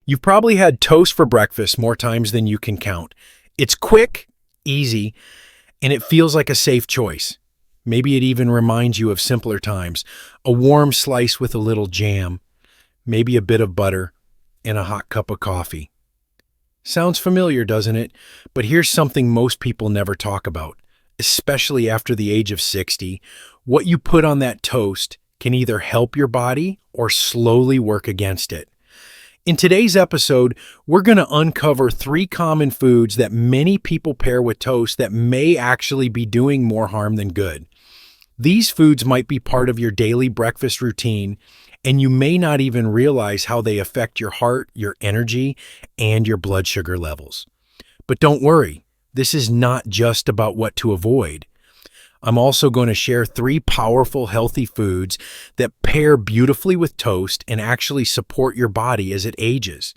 You've probably had toast for breakfast more times than you can count. It's quick, easy, and it feels like a safe choice. Maybe it even reminds you of simpler times. A warm slice with a little jam, maybe a bit of butter, and a hot cup of coffee. Sounds familiar, doesn't it? But here's something most people never talk about, especially after the age of 60. What you put on that toast can either help your body or slowly work against it. In today's episode, we're going to uncover 3 common foods that many people pair with toast that may actually be doing more harm than good. These foods might be part of your daily breakfast routine, and you may not even realize how they affect your heart, your energy, and your blood sugar levels. But don't worry, this is not just about what to avoid. I'm also going to share 3 powerful, healthy foods that pair beautifully with toast and actually support your body as it ages.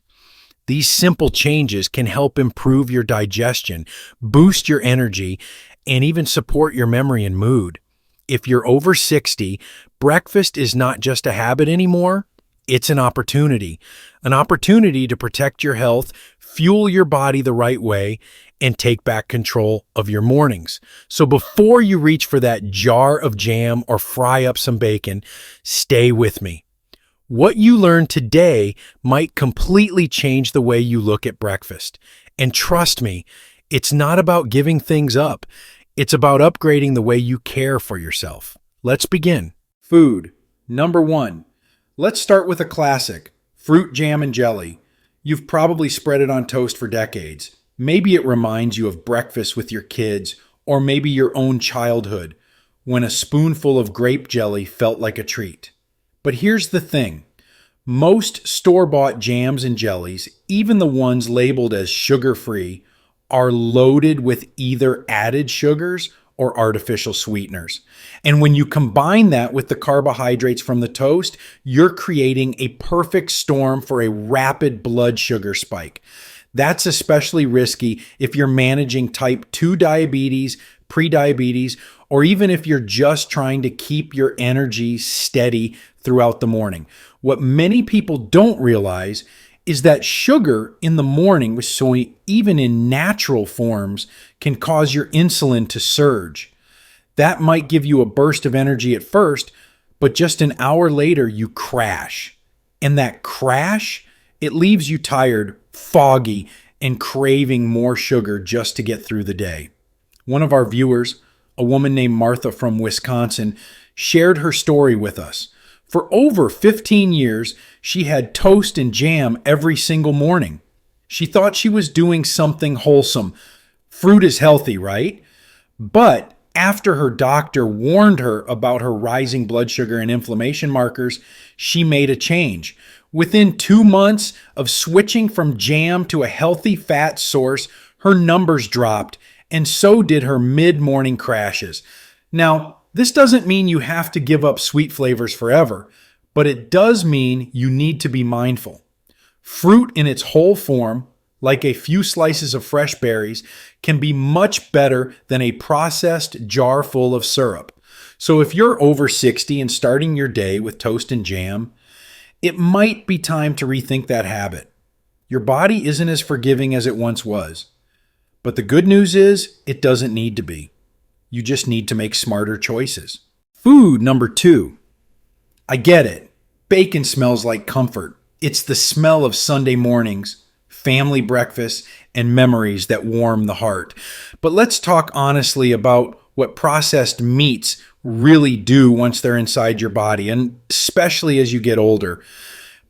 These simple changes can help improve your digestion, boost your energy, and even support your memory and mood. If you're over 60, breakfast is not just a habit anymore, it's an opportunity to protect your health, fuel your body the right way, and take back control of your mornings. So before you reach for that jar of jam or fry up some bacon, stay with me. What you learn today might completely change the way you look at breakfast. And trust me, it's not about giving things up. It's about upgrading the way you care for yourself. Let's begin. Food. Number 1. Let's start with a classic, fruit jam and jelly. You've probably spread it on toast for decades. Maybe it reminds you of breakfast with your kids, or maybe your own childhood, when a spoonful of grape jelly felt like a treat. But here's the thing. Most store-bought jams and jellies, even the ones labeled as sugar-free, are loaded with either added sugars or artificial sweeteners. And when you combine that with the carbohydrates from the toast, you're creating a perfect storm for a rapid blood sugar spike. That's especially risky if you're managing type 2 diabetes, prediabetes, or even if you're just trying to keep your energy steady throughout the morning. What many people don't realize is that sugar in the morning, so even in natural forms, can cause your insulin to surge. That might give you a burst of energy at first, but just an hour later you crash. And that crash, it leaves you tired, foggy, and craving more sugar just to get through the day. One of our viewers, a woman named Martha from Wisconsin, shared her story with us. For over 15 years, she had toast and jam every single morning. She thought she was doing something wholesome. Fruit is healthy, right? But after her doctor warned her about her rising blood sugar and inflammation markers, she made a change. Within 2 months of switching from jam to a healthy fat source, her numbers dropped, and so did her mid-morning crashes. Now, this doesn't mean you have to give up sweet flavors forever, but it does mean you need to be mindful. Fruit in its whole form, like a few slices of fresh berries, can be much better than a processed jar full of syrup. So if you're over 60 and starting your day with toast and jam, it might be time to rethink that habit. Your body isn't as forgiving as it once was. But the good news is, it doesn't need to be. You just need to make smarter choices. Food number 2. I get it. Bacon smells like comfort. It's the smell of Sunday mornings, family breakfast, and memories that warm the heart. But let's talk honestly about what processed meats really do once they're inside your body, and especially as you get older.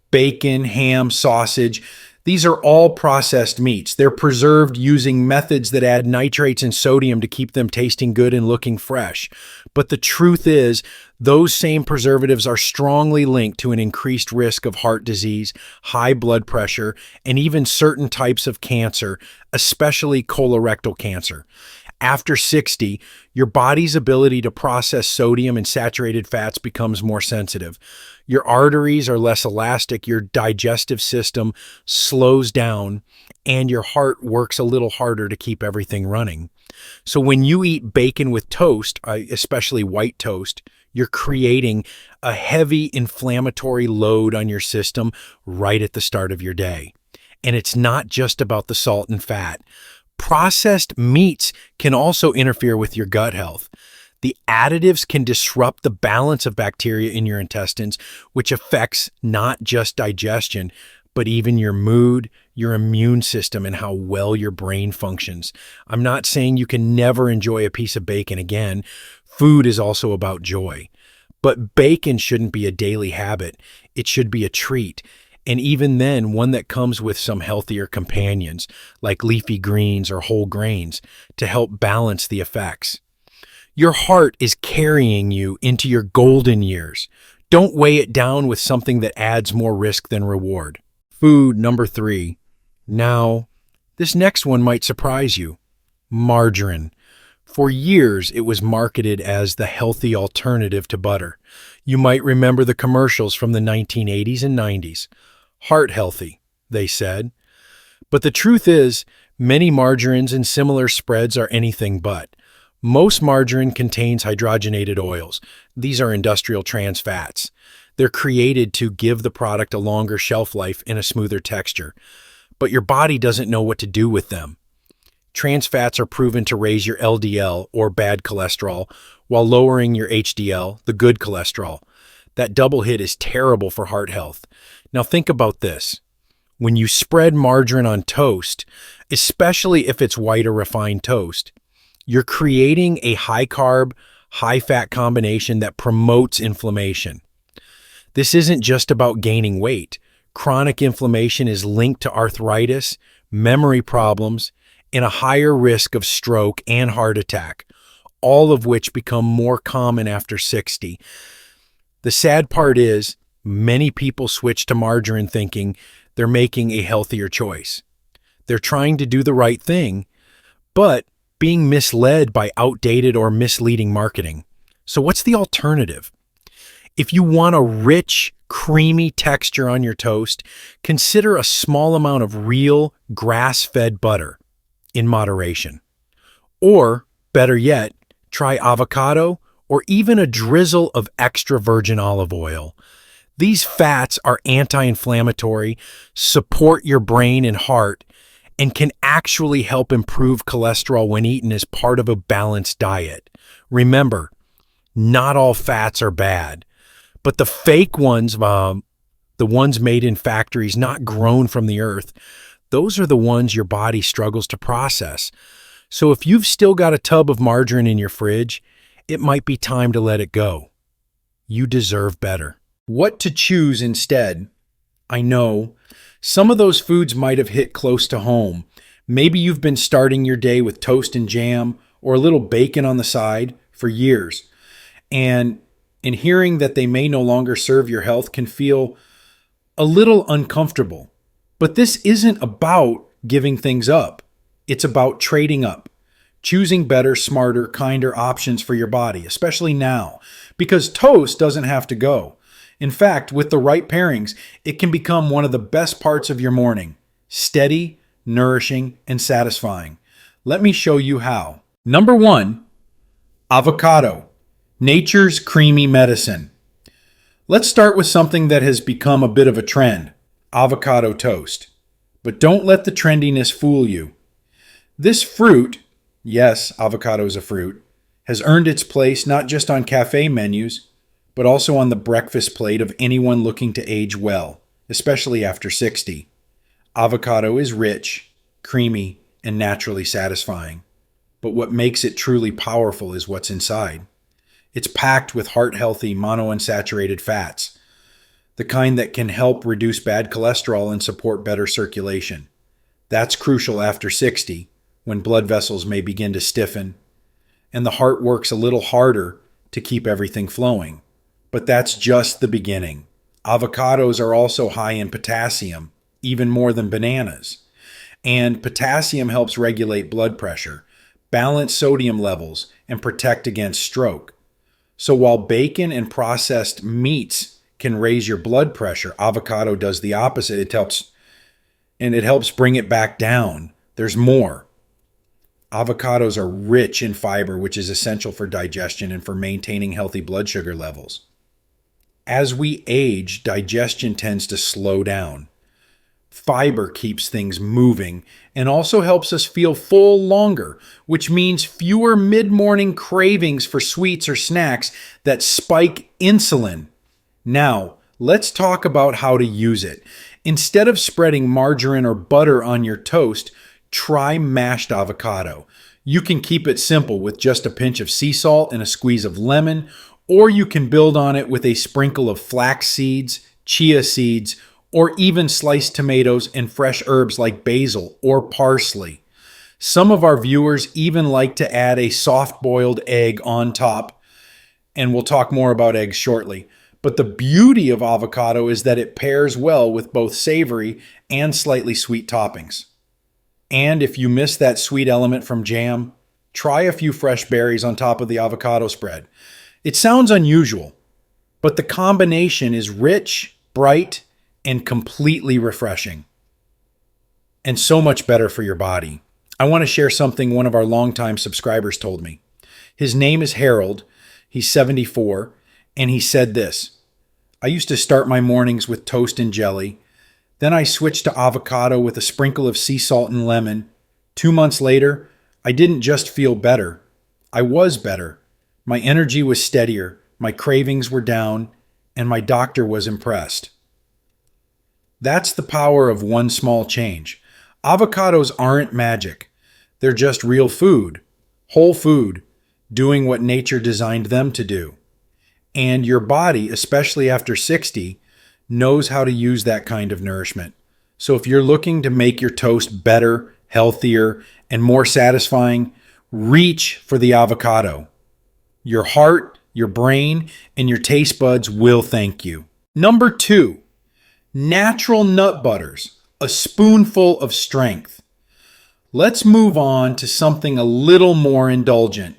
Bacon, ham, sausage, these are all processed meats. They're preserved using methods that add nitrates and sodium to keep them tasting good and looking fresh. But the truth is, those same preservatives are strongly linked to an increased risk of heart disease, high blood pressure, and even certain types of cancer, especially colorectal cancer. After 60, your body's ability to process sodium and saturated fats becomes more sensitive. Your arteries are less elastic, your digestive system slows down, and your heart works a little harder to keep everything running. So when you eat bacon with toast, especially white toast, you're creating a heavy inflammatory load on your system right at the start of your day. And it's not just about the salt and fat. Processed meats can also interfere with your gut health. The additives can disrupt the balance of bacteria in your intestines, which affects not just digestion, but even your mood, your immune system, and how well your brain functions. I'm not saying you can never enjoy a piece of bacon again. Food is also about joy. But bacon shouldn't be a daily habit. It should be a treat. And even then, one that comes with some healthier companions, like leafy greens or whole grains, to help balance the effects. Your heart is carrying you into your golden years. Don't weigh it down with something that adds more risk than reward. Food number 3. Now, this next one might surprise you. Margarine. For years, it was marketed as the healthy alternative to butter. You might remember the commercials from the 1980s and 90s. Heart healthy, they said. But the truth is, many margarines and similar spreads are anything but. Most margarine contains hydrogenated oils. These are industrial trans fats. They're created to give the product a longer shelf life and a smoother texture. But your body doesn't know what to do with them. Trans fats are proven to raise your LDL, or bad cholesterol, while lowering your HDL, the good cholesterol. That double hit is terrible for heart health. Now think about this. When you spread margarine on toast, especially if it's white or refined toast, you're creating a high-carb, high-fat combination that promotes inflammation. This isn't just about gaining weight. Chronic inflammation is linked to arthritis, memory problems, and a higher risk of stroke and heart attack, all of which become more common after 60. The sad part is, many people switch to margarine thinking they're making a healthier choice. They're trying to do the right thing, but being misled by outdated or misleading marketing. So what's the alternative? If you want a rich, creamy texture on your toast, consider a small amount of real, grass-fed butter in moderation. Or, better yet, try avocado or even a drizzle of extra virgin olive oil. These fats are anti-inflammatory, support your brain and heart, and can actually help improve cholesterol when eaten as part of a balanced diet. Remember, not all fats are bad, but the fake ones, the ones made in factories not grown from the earth, those are the ones your body struggles to process. So if you've still got a tub of margarine in your fridge, it might be time to let it go. You deserve better. What to choose instead? I know, some of those foods might have hit close to home. Maybe you've been starting your day with toast and jam or a little bacon on the side for years. And in hearing that they may no longer serve your health can feel a little uncomfortable. But this isn't about giving things up. It's about trading up, choosing better, smarter, kinder options for your body, especially now, because toast doesn't have to go. In fact, with the right pairings, it can become one of the best parts of your morning. Steady, nourishing, and satisfying. Let me show you how. Number 1, avocado, nature's creamy medicine. Let's start with something that has become a bit of a trend, avocado toast. But don't let the trendiness fool you. This fruit, yes, avocado is a fruit, has earned its place not just on cafe menus, but also on the breakfast plate of anyone looking to age well, especially after 60. Avocado is rich, creamy, and naturally satisfying. But what makes it truly powerful is what's inside. It's packed with heart-healthy monounsaturated fats, the kind that can help reduce bad cholesterol and support better circulation. That's crucial after 60, when blood vessels may begin to stiffen, and the heart works a little harder to keep everything flowing. But that's just the beginning. Avocados are also high in potassium, even more than bananas. And potassium helps regulate blood pressure, balance sodium levels, and protect against stroke. So while bacon and processed meats can raise your blood pressure, avocado does the opposite. It helps bring it back down. There's more. Avocados are rich in fiber, which is essential for digestion and for maintaining healthy blood sugar levels. As we age, digestion tends to slow down. Fiber keeps things moving and also helps us feel full longer, which means fewer mid-morning cravings for sweets or snacks that spike insulin. Now, let's talk about how to use it. Instead of spreading margarine or butter on your toast, try mashed avocado. You can keep it simple with just a pinch of sea salt and a squeeze of lemon, or you can build on it with a sprinkle of flax seeds, chia seeds, or even sliced tomatoes and fresh herbs like basil or parsley. Some of our viewers even like to add a soft-boiled egg on top, and we'll talk more about eggs shortly. But the beauty of avocado is that it pairs well with both savory and slightly sweet toppings. And if you miss that sweet element from jam, try a few fresh berries on top of the avocado spread. It sounds unusual, but the combination is rich, bright, and completely refreshing. And so much better for your body. I want to share something one of our longtime subscribers told me. His name is Harold. He's 74, and he said this: I used to start my mornings with toast and jelly. Then I switched to avocado with a sprinkle of sea salt and lemon. 2 months later, I didn't just feel better. I was better. My energy was steadier, my cravings were down, and my doctor was impressed. That's the power of one small change. Avocados aren't magic. They're just real food, whole food, doing what nature designed them to do. And your body, especially after 60, knows how to use that kind of nourishment. So if you're looking to make your toast better, healthier, and more satisfying, reach for the avocado. Your heart, your brain, and your taste buds will thank you. Number 2, natural nut butters, a spoonful of strength. Let's move on to something a little more indulgent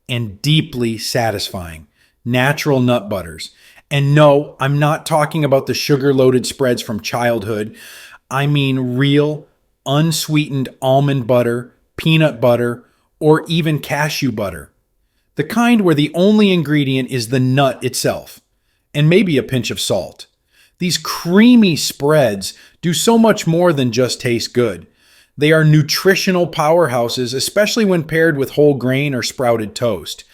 and deeply satisfying. Natural nut butters. And no, I'm not talking about the sugar-loaded spreads from childhood. I mean real, unsweetened almond butter, peanut butter, or even cashew butter. The kind where the only ingredient is the nut itself, and maybe a pinch of salt. These creamy spreads do so much more than just taste good. They are nutritional powerhouses, especially when paired with whole grain or sprouted toast.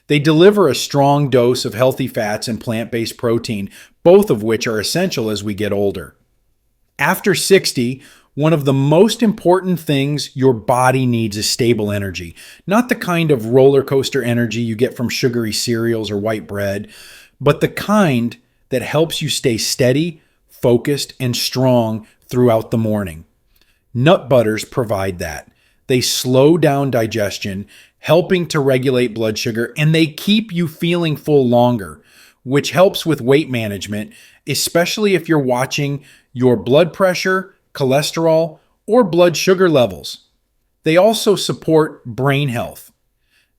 They deliver a strong dose of healthy fats and plant-based protein, both of which are essential as we get older. After 60, one of the most important things your body needs is stable energy. Not the kind of roller coaster energy you get from sugary cereals or white bread, but the kind that helps you stay steady, focused, and strong throughout the morning. Nut butters provide that. They slow down digestion, helping to regulate blood sugar, and they keep you feeling full longer, which helps with weight management, especially if you're watching your blood pressure, cholesterol, or blood sugar levels. They also support brain health.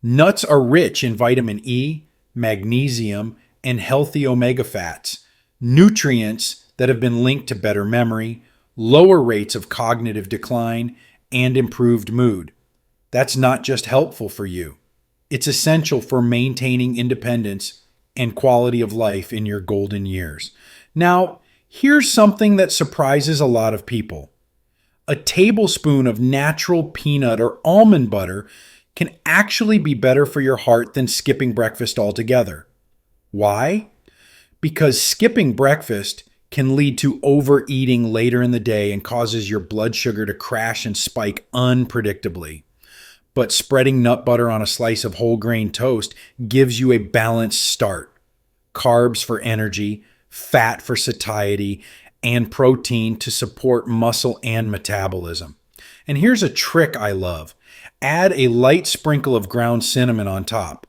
Nuts are rich in vitamin E, magnesium, and healthy omega fats, nutrients that have been linked to better memory, lower rates of cognitive decline, and improved mood. That's not just helpful for you. It's essential for maintaining independence and quality of life in your golden years. Now, here's something that surprises a lot of people. A tablespoon of natural peanut or almond butter can actually be better for your heart than skipping breakfast altogether. Why? Because skipping breakfast can lead to overeating later in the day and causes your blood sugar to crash and spike unpredictably. But spreading nut butter on a slice of whole grain toast gives you a balanced start. Carbs for energy, fat for satiety, and protein to support muscle and metabolism. And here's a trick I love. Add a light sprinkle of ground cinnamon on top.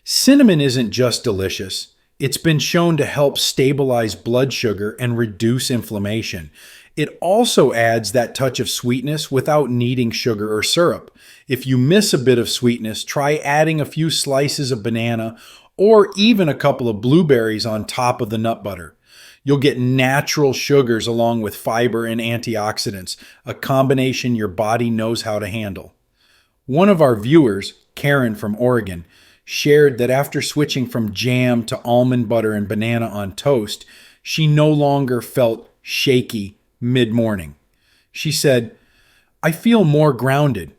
Cinnamon isn't just delicious. It's been shown to help stabilize blood sugar and reduce inflammation. It also adds that touch of sweetness without needing sugar or syrup. If you miss a bit of sweetness, try adding a few slices of banana or even a couple of blueberries on top of the nut butter. You'll get natural sugars along with fiber and antioxidants, a combination your body knows how to handle. One of our viewers, Karen from Oregon, shared that after switching from jam to almond butter and banana on toast, she no longer felt shaky mid-morning. She said, "I feel more grounded.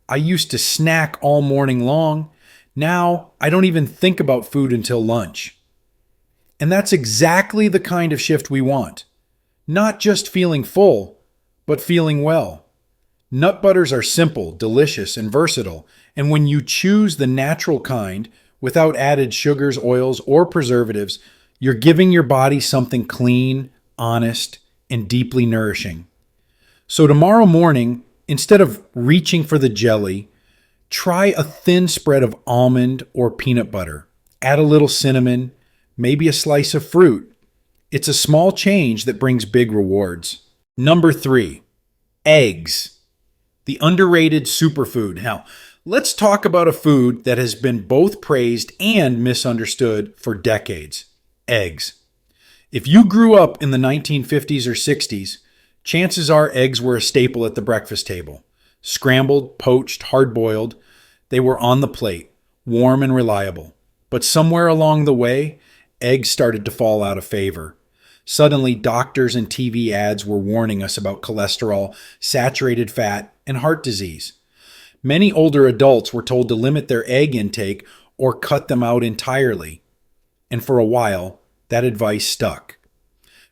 I used to snack all morning long. Now I don't even think about food until lunch." And that's exactly the kind of shift we want. Not just feeling full, but feeling well. Nut butters are simple, delicious, and versatile, and when you choose the natural kind, without added sugars, oils, or preservatives, you're giving your body something clean, honest, and deeply nourishing. So tomorrow morning, instead of reaching for the jelly, try a thin spread of almond or peanut butter. Add a little cinnamon, maybe a slice of fruit. It's a small change that brings big rewards. Number 3, eggs, the underrated superfood. Now, let's talk about a food that has been both praised and misunderstood for decades: eggs. If you grew up in the 1950s or 60s, chances are eggs were a staple at the breakfast table. Scrambled, poached, hard-boiled, they were on the plate, warm and reliable. But somewhere along the way, eggs started to fall out of favor. Suddenly, doctors and TV ads were warning us about cholesterol, saturated fat, and heart disease. Many older adults were told to limit their egg intake or cut them out entirely. And for a while, that advice stuck.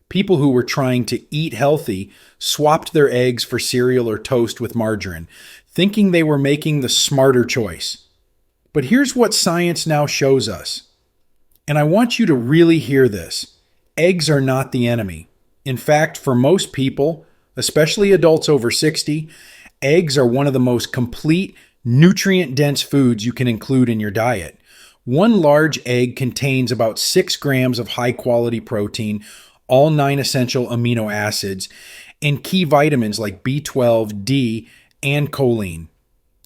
People who were trying to eat healthy swapped their eggs for cereal or toast with margarine, thinking they were making the smarter choice. But here's what science now shows us. And I want you to really hear this. Eggs are not the enemy. In fact, for most people, especially adults over 60, eggs are one of the most complete, nutrient-dense foods you can include in your diet. One large egg contains about 6 grams of high-quality protein, all 9 essential amino acids, and key vitamins like B12, D, and choline,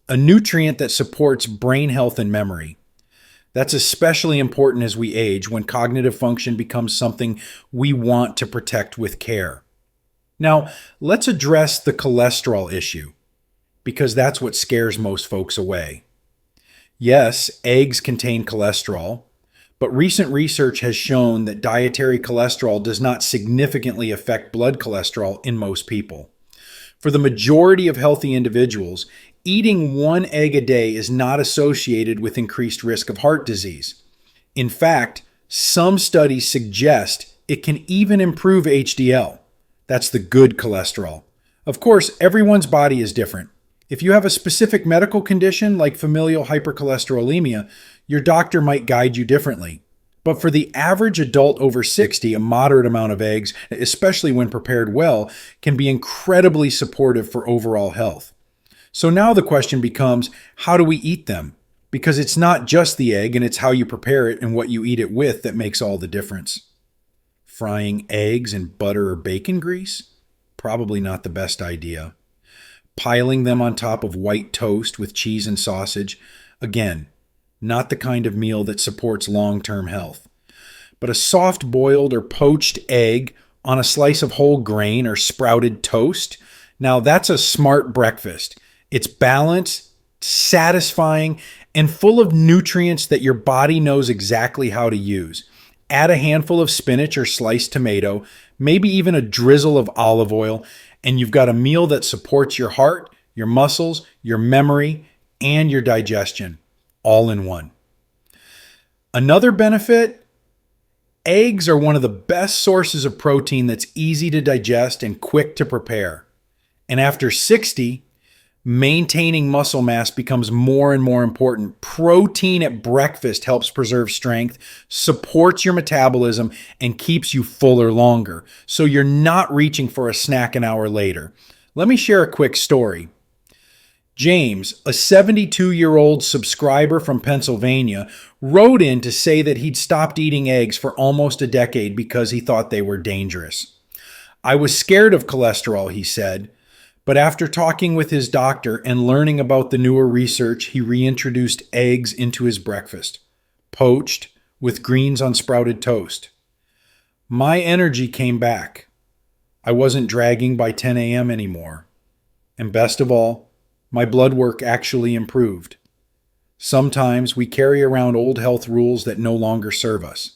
a nutrient that supports brain health and memory. That's especially important as we age, when cognitive function becomes something we want to protect with care. Now, let's address the cholesterol issue, because that's what scares most folks away. Yes, eggs contain cholesterol, but recent research has shown that dietary cholesterol does not significantly affect blood cholesterol in most people. For the majority of healthy individuals, eating 1 egg a day is not associated with increased risk of heart disease. In fact, some studies suggest it can even improve HDL. That's the good cholesterol. Of course, everyone's body is different. If you have a specific medical condition like familial hypercholesterolemia, your doctor might guide you differently. But for the average adult over 60, a moderate amount of eggs, especially when prepared well, can be incredibly supportive for overall health. So now the question becomes, how do we eat them? Because it's not just the egg, and it's how you prepare it and what you eat it with that makes all the difference. Frying eggs in butter or bacon grease? Probably not the best idea. Piling them on top of white toast with cheese and sausage? Again, not the kind of meal that supports long-term health. But a soft boiled or poached egg on a slice of whole grain or sprouted toast? Now that's a smart breakfast. It's balanced, satisfying, and full of nutrients that your body knows exactly how to use. Add a handful of spinach or sliced tomato, maybe even a drizzle of olive oil, and you've got a meal that supports your heart, your muscles, your memory, and your digestion, all in one. Another benefit: eggs are one of the best sources of protein that's easy to digest and quick to prepare. And after 60, maintaining muscle mass becomes more and more important. Protein at breakfast helps preserve strength, supports your metabolism, and keeps you fuller longer, so you're not reaching for a snack an hour later. Let me share a quick story. James, a 72-year-old subscriber from Pennsylvania, wrote in to say that he'd stopped eating eggs for almost a decade because he thought they were dangerous. "I was scared of cholesterol," he said, but after talking with his doctor and learning about the newer research, he reintroduced eggs into his breakfast, poached with greens on sprouted toast. "My energy came back. I wasn't dragging by 10 a.m. anymore. And best of all, my blood work actually improved." Sometimes we carry around old health rules that no longer serve us.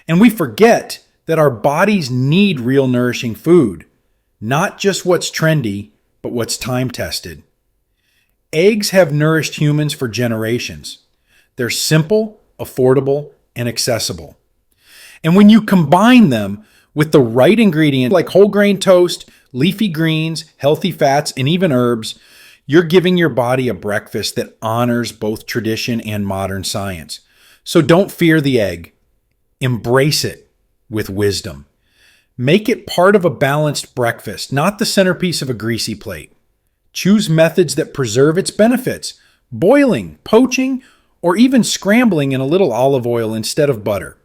And we forget that our bodies need real nourishing food, not just what's trendy but what's time-tested. Eggs have nourished humans for generations. They're simple, affordable, and accessible. And when you combine them with the right ingredients like whole grain toast, leafy greens, healthy fats, and even herbs, you're giving your body a breakfast that honors both tradition and modern science. So don't fear the egg. Embrace it with wisdom. Make it part of a balanced breakfast, not the centerpiece of a greasy plate. Choose methods that preserve its benefits, boiling, poaching, or even scrambling in a little olive oil instead of butter.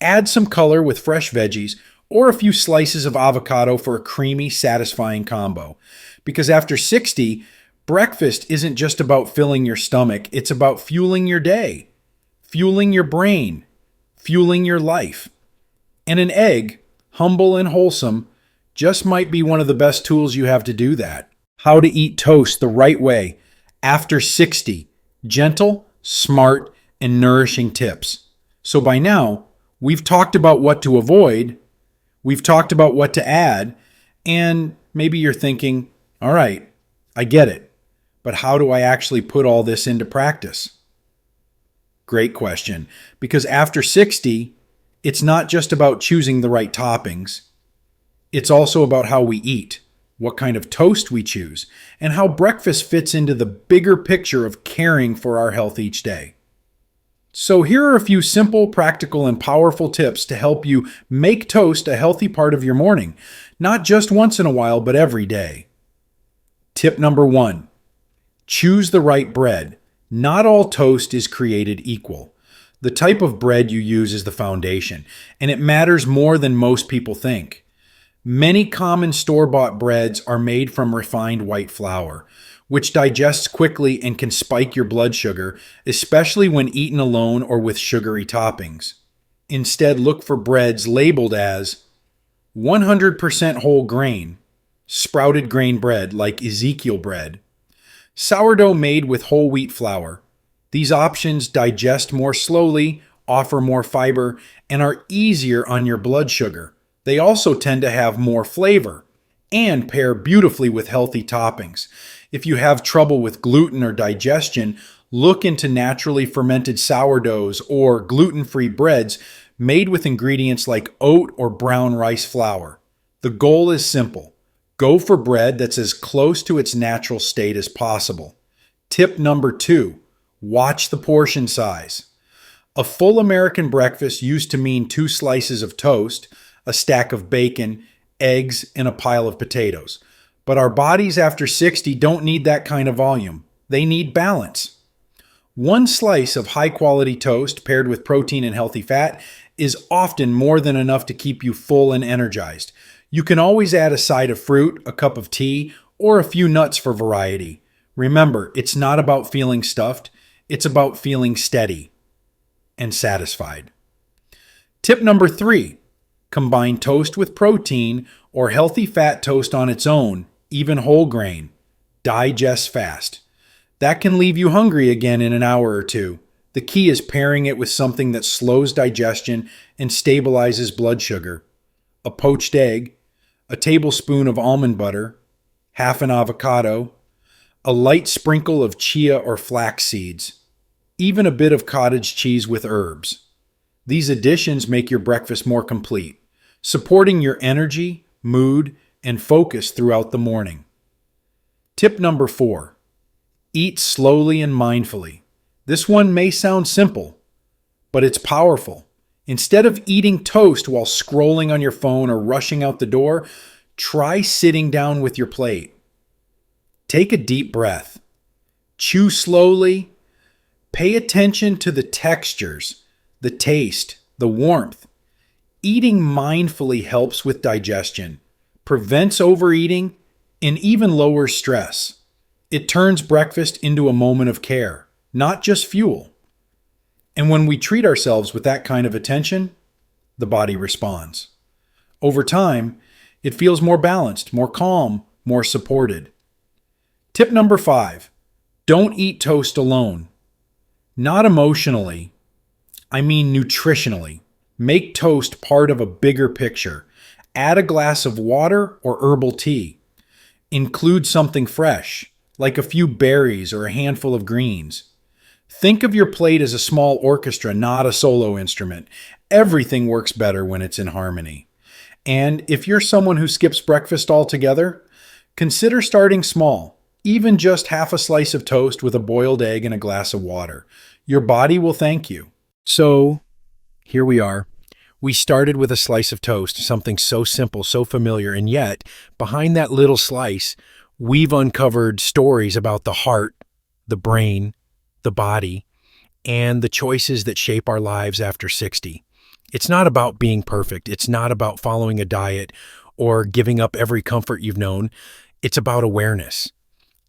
Add some color with fresh veggies or a few slices of avocado for a creamy, satisfying combo. Because after 60, breakfast isn't just about filling your stomach, it's about fueling your day, fueling your brain, fueling your life. And an egg, humble and wholesome, just might be one of the best tools you have to do that. How to eat toast the right way after 60. Gentle, smart, and nourishing tips. So by now, we've talked about what to avoid, we've talked about what to add, and maybe you're thinking, all right, I get it, but how do I actually put all this into practice? Great question, because after 60, it's not just about choosing the right toppings. It's also about how we eat, what kind of toast we choose, and how breakfast fits into the bigger picture of caring for our health each day. So here are a few simple, practical, and powerful tips to help you make toast a healthy part of your morning, not just once in a while, but every day. Tip number 1, choose the right bread. Not all toast is created equal. The type of bread you use is the foundation, and it matters more than most people think. Many common store-bought breads are made from refined white flour, which digests quickly and can spike your blood sugar, especially when eaten alone or with sugary toppings. Instead, look for breads labeled as 100% whole grain, sprouted grain bread like Ezekiel bread, sourdough made with whole wheat flour. These options digest more slowly, offer more fiber, and are easier on your blood sugar. They also tend to have more flavor and pair beautifully with healthy toppings. If you have trouble with gluten or digestion, look into naturally fermented sourdoughs or gluten-free breads made with ingredients like oat or brown rice flour. The goal is simple. Go for bread that's as close to its natural state as possible. Tip number 2, watch the portion size. A full American breakfast used to mean 2 slices of toast, a stack of bacon, eggs, and a pile of potatoes. But our bodies after 60 don't need that kind of volume. They need balance. 1 slice of high-quality toast paired with protein and healthy fat is often more than enough to keep you full and energized. You can always add a side of fruit, a cup of tea, or a few nuts for variety. Remember, it's not about feeling stuffed. It's about feeling steady and satisfied. Tip number 3. Combine toast with protein or healthy fat toast on its own, even whole grain. Digest fast. That can leave you hungry again in an hour or 2. The key is pairing it with something that slows digestion and stabilizes blood sugar. A poached egg, a tablespoon of almond butter, half an avocado, a light sprinkle of chia or flax seeds, even a bit of cottage cheese with herbs. These additions make your breakfast more complete, supporting your energy, mood, and focus throughout the morning. Tip number 4. Eat slowly and mindfully. This one may sound simple, but it's powerful. Instead of eating toast while scrolling on your phone or rushing out the door, try sitting down with your plate. Take a deep breath. Chew slowly. Pay attention to the textures, the taste, the warmth. Eating mindfully helps with digestion, prevents overeating, and even lowers stress. It turns breakfast into a moment of care, not just fuel. And when we treat ourselves with that kind of attention, the body responds. Over time, it feels more balanced, more calm, more supported. Tip number 5. Don't eat toast alone. Not emotionally, I mean nutritionally. Make toast part of a bigger picture. Add a glass of water or herbal tea. Include something fresh, like a few berries or a handful of greens. Think of your plate as a small orchestra, not a solo instrument. Everything works better when it's in harmony. And if you're someone who skips breakfast altogether, consider starting small, even just half a slice of toast with a boiled egg and a glass of water. Your body will thank you. So, here we are. We started with a slice of toast, something so simple, so familiar, and yet, behind that little slice, we've uncovered stories about the heart, the brain, the body, and the choices that shape our lives after 60. It's not about being perfect. It's not about following a diet or giving up every comfort you've known. It's about awareness.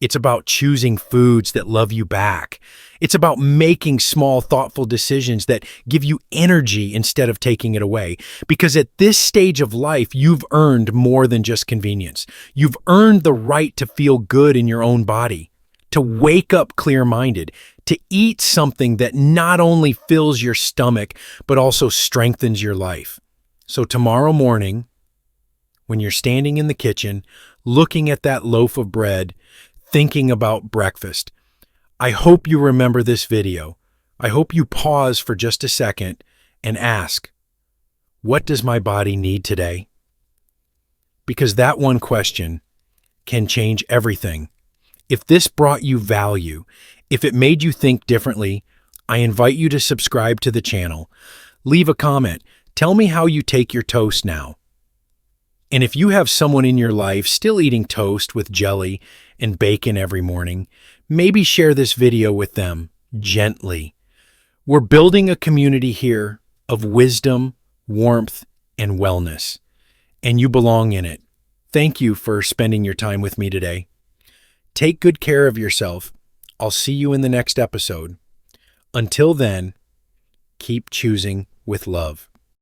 It's about choosing foods that love you back. It's about making small, thoughtful decisions that give you energy instead of taking it away. Because at this stage of life, you've earned more than just convenience. You've earned the right to feel good in your own body, to wake up clear-minded, to eat something that not only fills your stomach, but also strengthens your life. So tomorrow morning, when you're standing in the kitchen, looking at that loaf of bread, thinking about breakfast, I hope you remember this video. I hope you pause for just a second and ask, what does my body need today? Because that one question can change everything. If this brought you value, if it made you think differently, I invite you to subscribe to the channel. Leave a comment. Tell me how you take your toast now. And if you have someone in your life still eating toast with jelly and bacon every morning, maybe share this video with them gently. We're building a community here of wisdom, warmth, and wellness, and you belong in it. Thank you for spending your time with me today. Take good care of yourself. I'll see you in the next episode. Until then, keep choosing with love.